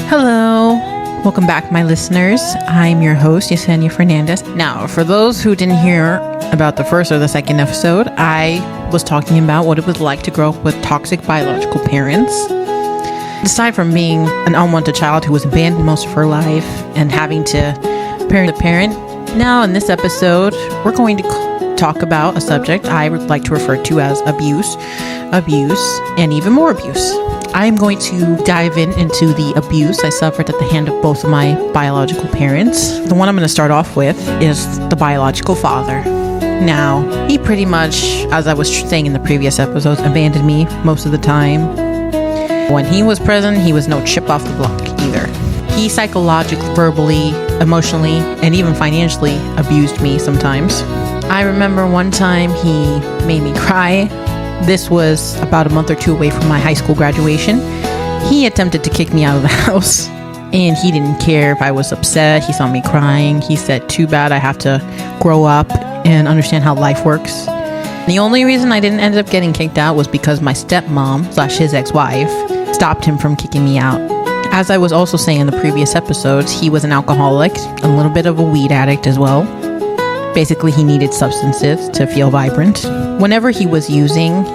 Hello. Welcome back, my listeners. I'm your host, Yesenia Fernandez. Now, for those who didn't hear about the first or the second episode, I was talking about what it was like to grow up with toxic biological parents. Aside from being an unwanted child who was abandoned most of her life and having to parent a parent, now in this episode, we're going to talk about a subject I would like to refer to as abuse, and even more abuse. I'm going to dive into the abuse I suffered at the hand of both of my biological parents. The one I'm going to start off with is the biological father. Now, he pretty much, as I was saying in the previous episodes, abandoned me most of the time. When he was present, he was no chip off the block either. He psychologically, verbally, emotionally, and even financially abused me sometimes. I remember one time he made me cry. This was about a month or two away from my high school graduation. He attempted to kick me out of the house, and he didn't care if I was upset. He saw me crying. He said, too bad I have to grow up and understand how life works. The only reason I didn't end up getting kicked out was because my stepmom / his ex-wife stopped him from kicking me out. As I was also saying in the previous episodes, he was an alcoholic, a little bit of a weed addict as well. Basically, he needed substances to feel vibrant. Whenever he was using,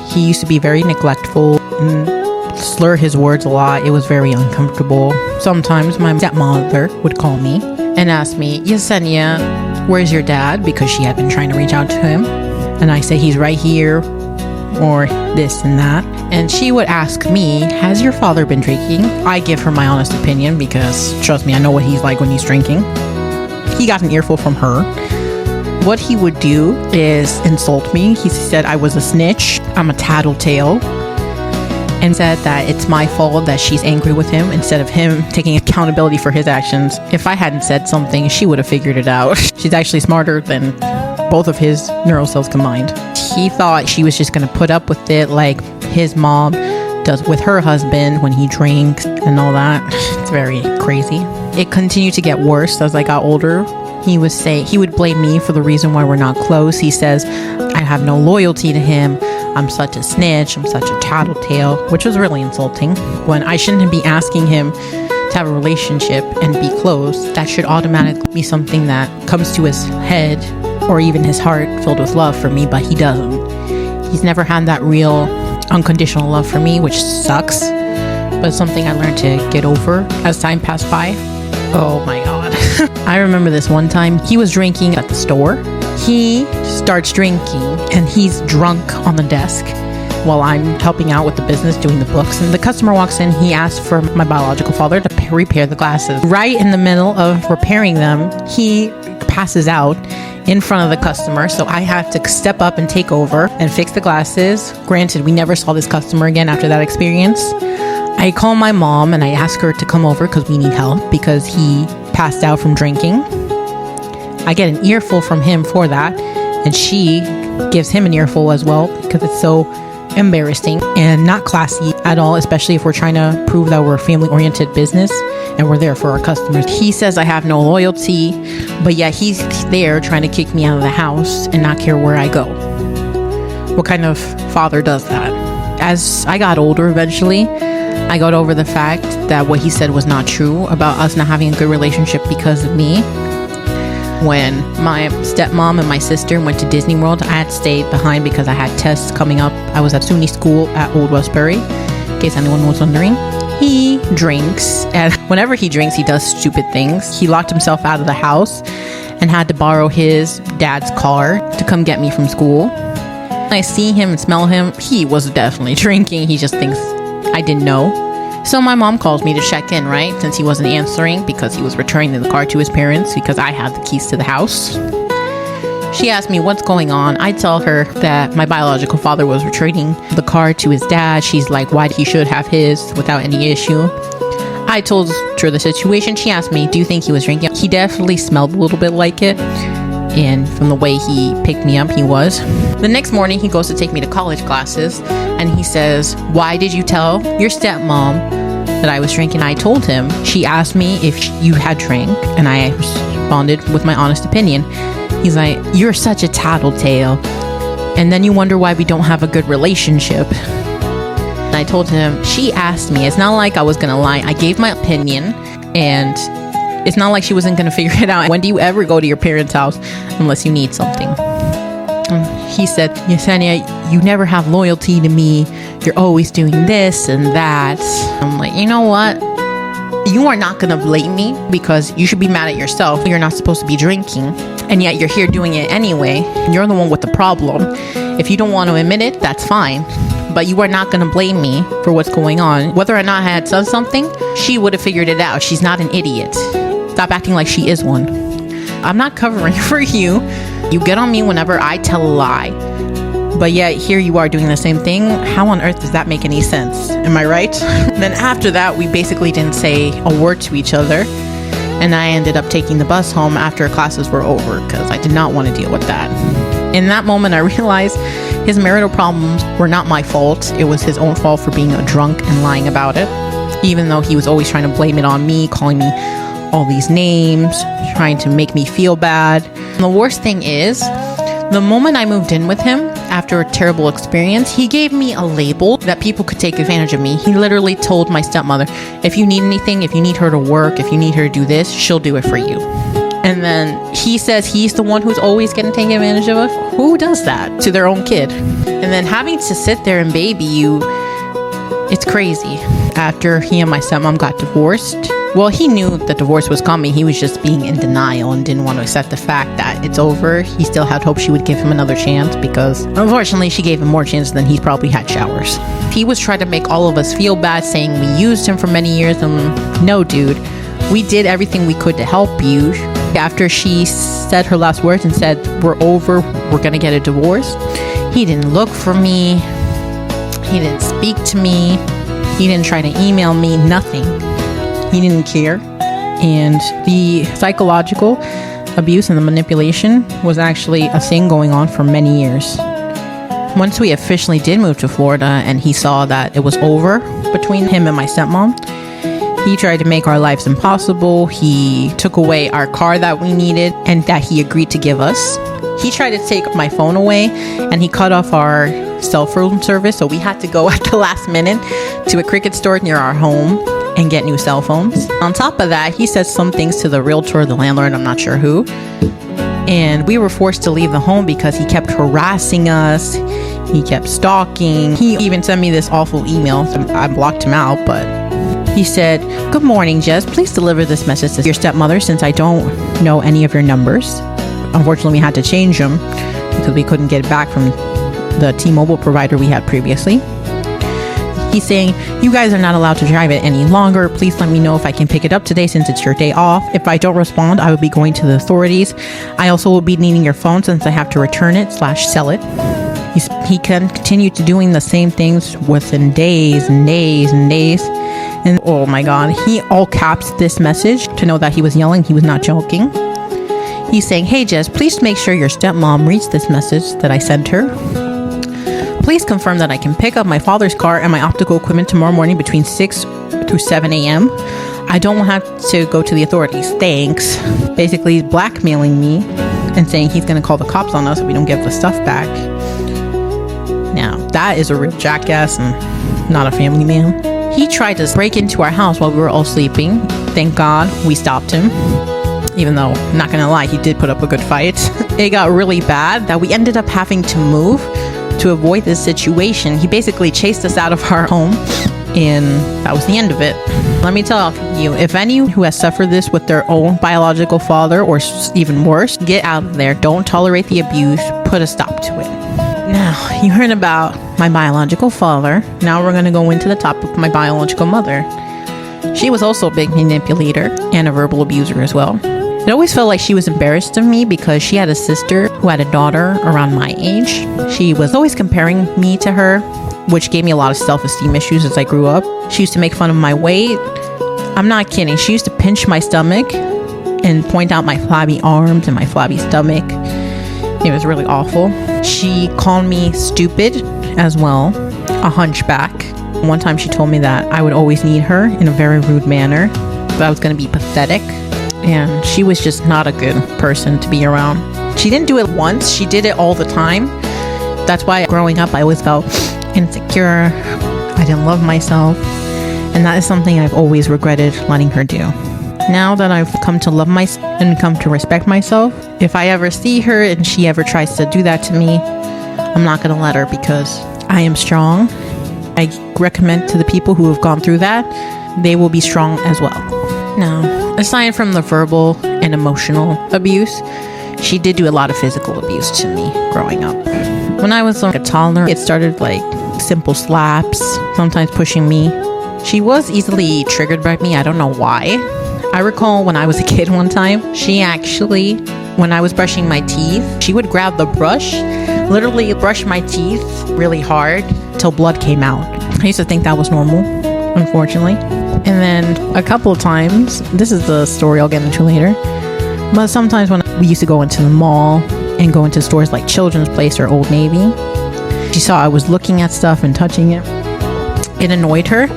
he used to be very neglectful and slur his words a lot. It was very uncomfortable. Sometimes my stepmother would call me and ask me, Yesenia, where's your dad? Because she had been trying to reach out to him. And I say, he's right here, or this and that. And she would ask me, has your father been drinking? I give her my honest opinion because, trust me, I know what he's like when he's drinking. He got an earful from her. What he would do is insult me. He said I was a snitch, I'm a tattletale, and said that it's my fault that she's angry with him instead of him taking accountability for his actions. If I hadn't said something, she would have figured it out. She's actually smarter than both of his neural cells combined. He thought she was just going to put up with it like his mom does with her husband when he drinks and all that. It's very crazy. It continued to get worse as I got older. He would blame me for the reason why we're not close. He says, I have no loyalty to him. I'm such a snitch. I'm such a tattletale, which was really insulting. When I shouldn't be asking him to have a relationship and be close, that should automatically be something that comes to his head or even his heart filled with love for me, but he doesn't. He's never had that real unconditional love for me, which sucks, but it's something I learned to get over as time passed by. Oh my God. I remember this one time he was drinking at the store. He starts drinking and he's drunk on the desk while I'm helping out with the business, doing the books. And the customer walks in. He asks for my biological father to repair the glasses. Right in the middle of repairing them, he passes out in front of the customer. So I have to step up and take over and fix the glasses. Granted, we never saw this customer again after that experience. I call my mom and I ask her to come over because we need help because he passed out from drinking. I get an earful from him for that, and she gives him an earful as well because it's so embarrassing and not classy at all, especially if we're trying to prove that we're a family-oriented business and we're there for our customers. He says I have no loyalty, but yet he's there trying to kick me out of the house and not care where I go. What kind of father does that? As I got older, eventually, I got over the fact that what he said was not true about us not having a good relationship because of me. When my stepmom and my sister went to Disney World, I had stayed behind because I had tests coming up. I was at SUNY school at Old Westbury, in case anyone was wondering. He drinks, and whenever he drinks, he does stupid things. He locked himself out of the house and had to borrow his dad's car to come get me from school. When I see him and smell him, he was definitely drinking. He just thinks I didn't know. So my mom calls me to check in, right? Since he wasn't answering because he was returning the car to his parents because I had the keys to the house. She asked me what's going on. I tell her that my biological father was returning the car to his dad. She's like, why he should have his without any issue. I told her the situation. She asked me, do you think he was drinking? He definitely smelled a little bit like it. And from the way he picked me up, he was. The next morning, he goes to take me to college classes, and he says, why did you tell your stepmom that I was drinking? I told him. She asked me if you had drank, and I responded with my honest opinion. He's like, you're such a tattletale. And then you wonder why we don't have a good relationship. I I told him, she asked me. It's not like I was going to lie. I gave my opinion, and it's not like she wasn't going to figure it out. When do you ever go to your parents' house unless you need something? He said, Yesenia, you never have loyalty to me. You're always doing this and that. I'm like, you know what? You are not going to blame me because you should be mad at yourself. You're not supposed to be drinking, and yet you're here doing it anyway. You're the one with the problem. If you don't want to admit it, that's fine. But you are not going to blame me for what's going on. Whether or not I had done something, she would have figured it out. She's not an idiot. Stop acting like she is one. I'm not covering for you. You get on me whenever I tell a lie. But yet here you are doing the same thing. How on earth does that make any sense? Am I right? Then after that, we basically didn't say a word to each other. And I ended up taking the bus home after classes were over because I did not want to deal with that. In that moment, I realized his marital problems were not my fault. It was his own fault for being a drunk and lying about it. Even though he was always trying to blame it on me, calling me all these names, trying to make me feel bad. And the worst thing is, the moment I moved in with him, after a terrible experience, he gave me a label that people could take advantage of me. He literally told my stepmother, if you need anything, if you need her to work, if you need her to do this, she'll do it for you. And then he says he's the one who's always getting taken advantage of. Who does that to their own kid? And then having to sit there and baby you, it's crazy. After he and my stepmom got divorced, well, he knew that divorce was coming. He was just being in denial and didn't want to accept the fact that it's over. He still had hope she would give him another chance because, unfortunately, she gave him more chances than he's probably had showers. He was trying to make all of us feel bad, saying we used him for many years. And no, dude, we did everything we could to help you. After she said her last words and said, we're over, we're going to get a divorce, he didn't look for me. He didn't speak to me. He didn't try to email me, nothing. He didn't care. And the psychological abuse and the manipulation was actually a thing going on for many years. Once we officially did move to Florida and he saw that it was over between him and my stepmom, he tried to make our lives impossible. He took away our car that we needed and that he agreed to give us. He tried to take my phone away and he cut off our cell phone service. So we had to go at the last minute to a Cricket store near our home and get new cell phones. On top of that, he said some things to the realtor, the landlord, I'm not sure who. And we were forced to leave the home because he kept harassing us. He kept stalking. He even sent me this awful email. I blocked him out, but he said, "Good morning, Jess. Please deliver this message to your stepmother since I don't know any of your numbers." Unfortunately, we had to change them because we couldn't get it back from the T-Mobile provider we had previously. He's saying, "You guys are not allowed to drive it any longer. Please let me know if I can pick it up today since it's your day off. If I don't respond, I will be going to the authorities. I also will be needing your phone since I have to return it / sell it." He can continue to doing the same things within days and days and days. And oh my God, he all caps this message to know that he was yelling. He was not joking. He's saying, "Hey Jess, please make sure your stepmom reads this message that I sent her. Please confirm that I can pick up my father's car and my optical equipment tomorrow morning between 6 through 7 a.m. I don't have to go to the authorities. Thanks." Basically, he's blackmailing me and saying he's going to call the cops on us if we don't give the stuff back. Now, that is a real jackass and not a family man. He tried to break into our house while we were all sleeping. Thank God we stopped him. Even though, I'm not going to lie, he did put up a good fight. It got really bad that we ended up having to move to avoid this situation. He basically chased us out of our home, and that was the end of it. Let me tell you, if any who has suffered this with their own biological father, or even worse, get out of there. Don't tolerate the abuse. Put a stop to it. Now, you heard about my biological father. Now we're going to go into the topic of my biological mother. She was also a big manipulator and a verbal abuser as well. It always felt like she was embarrassed of me because she had a sister who had a daughter around my age. She was always comparing me to her, which gave me a lot of self-esteem issues as I grew up. She used to make fun of my weight. I'm not kidding. She used to pinch my stomach and point out my flabby arms and my flabby stomach. It was really awful. She called me stupid as well, a hunchback. One time she told me that I would always need her in a very rude manner, that I was going to be pathetic. And she was just not a good person to be around. She didn't do it once. She did it all the time. That's why growing up, I always felt insecure. I didn't love myself. And that is something I've always regretted letting her do. Now that I've come to love myself and come to respect myself, if I ever see her and she ever tries to do that to me, I'm not going to let her, because I am strong. I recommend to the people who have gone through that, they will be strong as well. Now, aside from the verbal and emotional abuse, she did do a lot of physical abuse to me growing up. When I was a toddler, it started like simple slaps, sometimes pushing me. She was easily triggered by me. I don't know why. I recall when I was a kid one time, she actually, when I was brushing my teeth, she would grab the brush, literally brush my teeth really hard till blood came out. I used to think that was normal, unfortunately. And then a couple of times, this is the story I'll get into later, but sometimes when we used to go into the mall and go into stores like Children's Place or Old Navy, she saw I was looking at stuff and touching it. It annoyed her.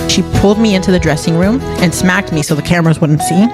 She pulled me into the dressing room and smacked me so the cameras wouldn't see.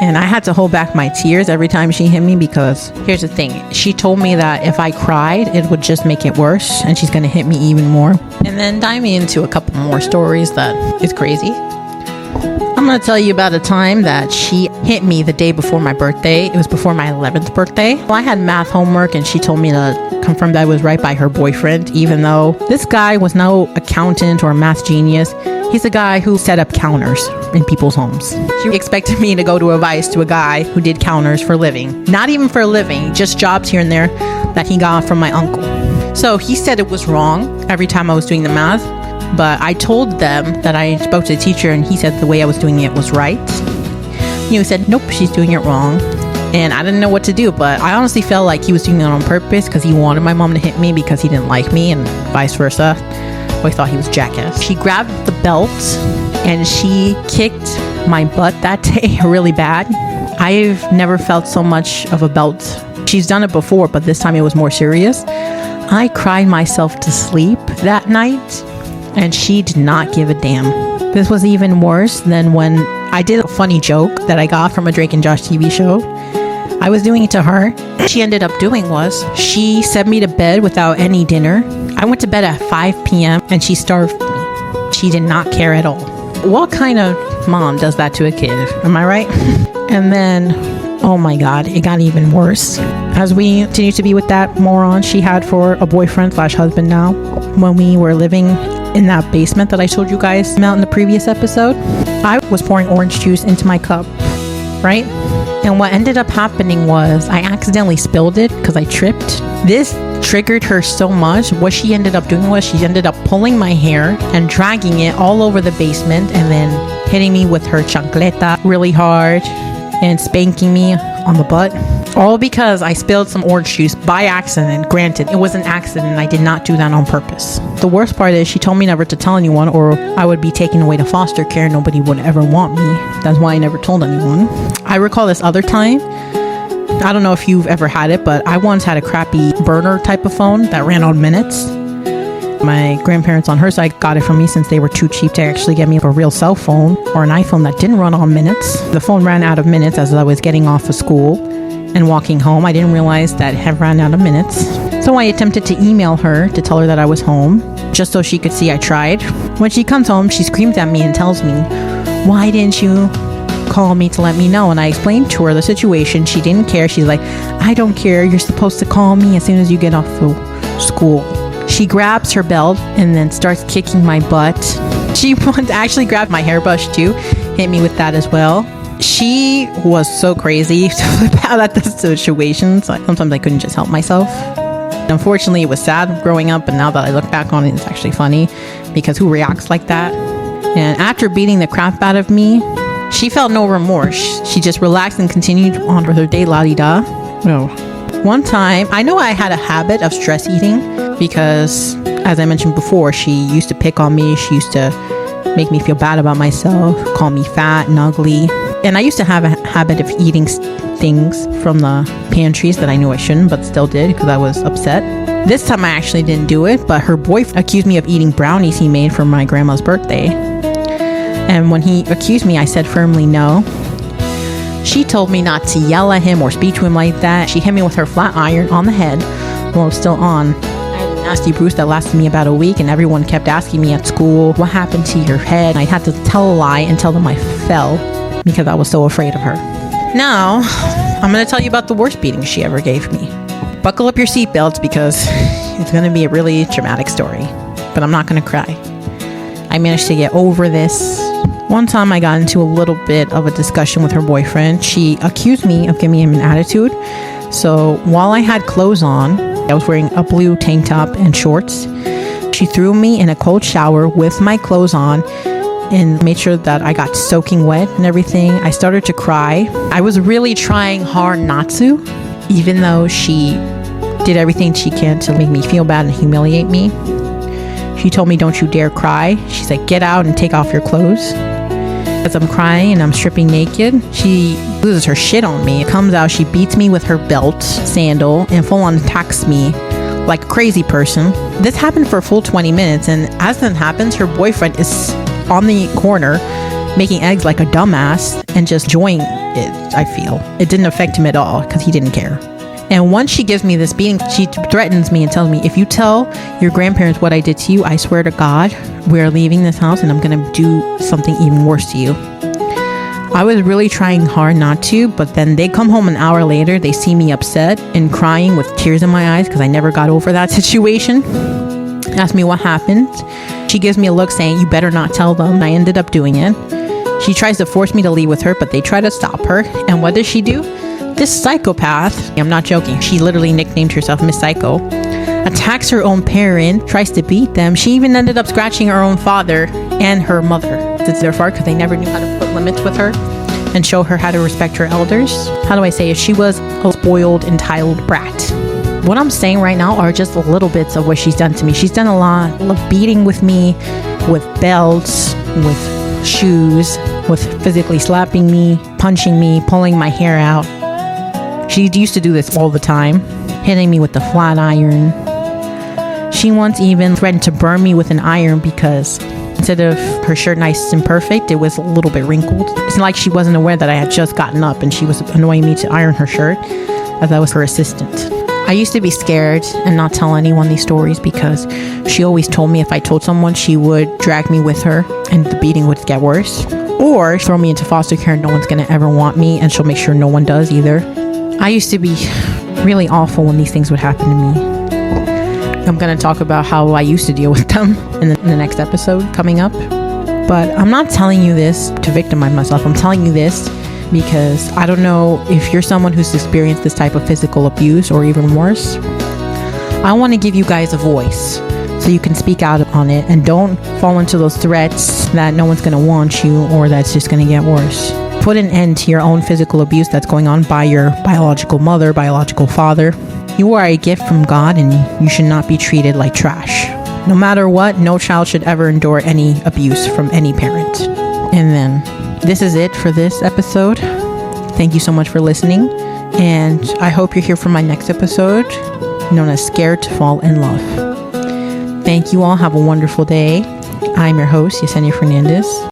And I had to hold back my tears every time she hit me, because here's the thing. She told me that if I cried, it would just make it worse, and she's going to hit me even more. And then diving into a couple more stories that is crazy. I'm going to tell you about a time that she hit me the day before my birthday. It was before my 11th birthday. Well, I had math homework and she told me to confirm that I was right by her boyfriend, even though this guy was no accountant or math genius. He's a guy who set up counters in people's homes. She expected me to go to advice to a guy who did counters for a living. Not even for a living, just jobs here and there that he got from my uncle. So he said it was wrong every time I was doing the math. But I told them that I spoke to the teacher and he said the way I was doing it was right. He said, nope, she's doing it wrong. And I didn't know what to do, but I honestly felt like he was doing it on purpose because he wanted my mom to hit me because he didn't like me, and vice versa. I thought he was a jackass. She grabbed the belt and she kicked my butt that day really bad. I've never felt so much of a belt. She's done it before, but this time it was more serious. I cried myself to sleep that night. And she did not give a damn. This was even worse than when I did a funny joke that I got from a Drake and Josh TV show. I was doing it to her. What she ended up doing was she sent me to bed without any dinner. I went to bed at 5 p.m. and she starved me. She did not care at all. What kind of mom does that to a kid? Am I right? And then, oh my God, it got even worse. As we continue to be with that moron she had for a boyfriend/husband now, when we were living in that basement that I told you guys about in the previous episode, I was pouring orange juice into my cup, right? And what ended up happening was I accidentally spilled it because I tripped. This triggered her so much. What she ended up doing was she ended up pulling my hair and dragging it all over the basement and then hitting me with her chancleta really hard and spanking me on the butt. All because I spilled some orange juice by accident. Granted, it was an accident. I did not do that on purpose. The worst part is she told me never to tell anyone or I would be taken away to foster care. Nobody would ever want me. That's why I never told anyone. I recall this other time. I don't know if you've ever had it, but I once had a crappy burner type of phone that ran on minutes. My grandparents on her side got it from me since they were too cheap to actually get me a real cell phone or an iPhone that didn't run on minutes. The phone ran out of minutes as I was getting off of school and walking home. I didn't realize that it had ran out of minutes. So I attempted to email her to tell her that I was home, just so she could see I tried. When she comes home, she screams at me and tells me, "Why didn't you call me to let me know?" And I explained to her the situation. She didn't care. She's like, "I don't care. You're supposed to call me as soon as you get off of school." She grabs her belt and then starts kicking my butt. She actually grabbed my hairbrush too, hit me with that as well. She was so crazy about the situation. So sometimes I couldn't just help myself. Unfortunately, it was sad growing up, but now that I look back on it, it's actually funny because who reacts like that? And after beating the crap out of me, she felt no remorse. She just relaxed and continued on with her day, la-di-da. No. One time, I know I had a habit of stress eating because, as I mentioned before, she used to pick on me. She used to make me feel bad about myself, call me fat and ugly. And I used to have a habit of eating things from the pantries that I knew I shouldn't, but still did because I was upset. This time I actually didn't do it, but her boyfriend accused me of eating brownies he made for my grandma's birthday. And when he accused me, I said firmly no. She told me not to yell at him or speak to him like that. She hit me with her flat iron on the head while it was still on. I did nasty bruise that lasted me about a week, and everyone kept asking me at school, what happened to your head? I had to tell a lie and tell them I fell because I was so afraid of her. Now, I'm going to tell you about the worst beating she ever gave me. Buckle up your seatbelts because it's going to be a really traumatic story, but I'm not going to cry. I managed to get over this. One time I got into a little bit of a discussion with her boyfriend. She accused me of giving him an attitude. So while I had clothes on, I was wearing a blue tank top and shorts. She threw me in a cold shower with my clothes on and made sure that I got soaking wet and everything. I started to cry. I was really trying hard not to, even though she did everything she can to make me feel bad and humiliate me. She told me, don't you dare cry. She's like, get out and take off your clothes. As I'm crying and I'm stripping naked, she loses her shit on me. It comes out, she beats me with her belt, sandal, and full on attacks me like a crazy person. This happened for a full 20 minutes, and as that happens, her boyfriend is on the corner making eggs like a dumbass and just enjoying it, I feel. It didn't affect him at all because he didn't care. And once she gives me this beating, she threatens me and tells me, if you tell your grandparents what I did to you, I swear to God, we're leaving this house and I'm going to do something even worse to you. I was really trying hard not to, but then they come home an hour later, they see me upset and crying with tears in my eyes because I never got over that situation. Ask me what happened. She gives me a look saying, you better not tell them. I ended up doing it. She tries to force me to leave with her, but they try to stop her. And what does she do? This psychopath, I'm not joking, she literally nicknamed herself Miss Psycho, attacks her own parent, tries to beat them. She even ended up scratching her own father and her mother. It's their fault because they never knew how to put limits with her and show her how to respect her elders. How do I say it? She was a spoiled, entitled brat. What I'm saying right now are just little bits of what she's done to me. She's done a lot of beating with me, with belts, with shoes, with physically slapping me, punching me, pulling my hair out. She used to do this all the time, hitting me with the flat iron. She once even threatened to burn me with an iron because instead of her shirt nice and perfect, it was a little bit wrinkled. It's like she wasn't aware that I had just gotten up and she was annoying me to iron her shirt as I was her assistant. I used to be scared and not tell anyone these stories because she always told me if I told someone, she would drag me with her and the beating would get worse. Or throw me into foster care and no one's going to ever want me, and she'll make sure no one does either. I used to be really awful when these things would happen to me. I'm going to talk about how I used to deal with them in the next episode coming up. But I'm not telling you this to victimize myself. I'm telling you this because I don't know if you're someone who's experienced this type of physical abuse or even worse. I want to give you guys a voice so you can speak out on it and don't fall into those threats that no one's going to want you or that's just going to get worse. Put an end to your own physical abuse that's going on by your biological mother, biological father. You are a gift from God and you should not be treated like trash. No matter what, no child should ever endure any abuse from any parent. And then this is it for this episode. Thank you so much for listening. And I hope you're here for my next episode, known as Scared to Fall in Love. Thank you all. Have a wonderful day. I'm your host, Yesenia Fernandez.